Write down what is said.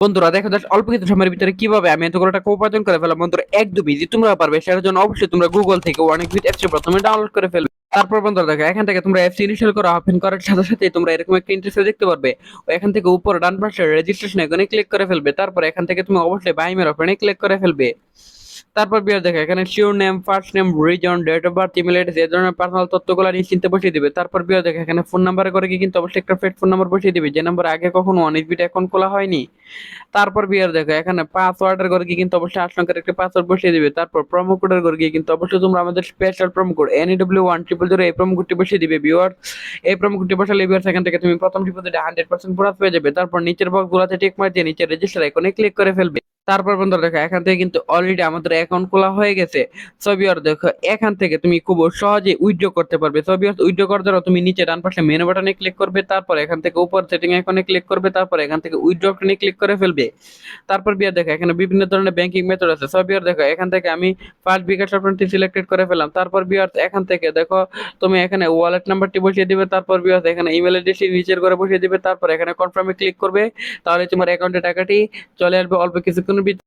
বন্ধুরা দেখো জাস্ট অল্প কিছু সময়ের ভিতরে কিভাবে আমি এতগুলো টাকা উপার্জন করে ফেললাম। বন্ধুরা একদম ইজি, তোমরা পারবে। সেটার জন্য অবশ্যই তোমরা গুগল থেকে অনেক বিট অ্যাপস প্রথমে ডাউনলোড করে ফেলবে। তারপর বন্ধুরা দেখো, এখান থেকে তোমরা অ্যাপস ইনস্টল করা ওপেন করার সাথে সাথে তোমরা এরকম একটা ইন্টারফেস দেখতে পারবে। এখান থেকে উপর ডান পাশে রেজিস্ট্রেশন আইকনে ক্লিক করে ফেলবে। তারপর এখান থেকে তুমি অবশ্যই বাই মের অপশনে ক্লিক করে ফেলবে। তারপর বিয়ার দেখো, এখানে surname, first name, reason, date of birth, email address, এই ধরনের পার্সোনাল তথ্যগুলো নিশ্চিন্তে বসিয়ে দিবে। তারপর বিয়ার দেখো, এখানে ফোন নাম্বারে করে কি কিন্তু অবশ্যই একটা ফেড ফোন নাম্বার বসিয়ে দিবে, যে নাম্বার আগে কখনো অনেক বিট অ্যাকাউন্ট খোলা হয়নি। তারপর বিয়ার দেখো, এখানে পাসওয়ার্ডের করে কি কিন্তু অবশ্যই 8 সংখ্যার একটা পাসওয়ার্ড বসিয়ে দিবে। তারপর প্রোমো কোডের করে গিয়ে কিন্তু অবশ্যই তোমরা আমাদের স্পেশাল প্রোমো কোড NEW1000 এই প্রোমো কোডটি বসিয়ে দিবে ভিউয়ার। এই প্রোমো কোডটি বসালে ভিউয়ার এখান থেকে তুমি প্রথম ডিপোজিটে 100% বোনাস পেয়ে যাবে। তারপর নিচের বক্সগুলোতে টিক মার দিয়ে নিচে রেজিস্টার আইকনে ক্লিক করে ফেলবে। তারপর বন্ধুরা দেখো, এখান থেকে কিন্তু অলরেডি আমাদের অ্যাকাউন্ট খোলা হয়ে গেছে। সো ভিউয়ার দেখো, এখান থেকে তুমি খুব সহজে উইথড্র করতে পারবে। সো ভিউয়ার উইথড্র করার জন্য তুমি নিচে ডান পাশে মেনু বাটনে ক্লিক করবে, তারপর এখান থেকে উপর সেটিং আইকনে ক্লিক করবে, তারপর এখান থেকে উইথড্র অপশনে ক্লিক করে ফেলবে। তারপর বিয়ার দেখো, এখানে বিভিন্ন ধরনের ব্যাংকিং মেথড আছে। সো বিয়ার দেখো, এখান থেকে আমি ফার্স্ট বিকাশ অপশনটি সিলেক্টেড করে ফেললাম। তারপর বিয়ার এখান থেকে দেখো, তুমি এখানে ওয়ালেট নাম্বারটি বসিয়ে দিবে। তারপর বিয়ার এখানে ইমেল অ্যাড্রেসটি নিচের করে বসিয়ে দিবে। তারপর এখানে কনফার্মে ক্লিক করবে, তাহলে তোমার অ্যাকাউন্টে টাকাটি চলে আসবে অল্প কিছুক্ষণের ভিতরে।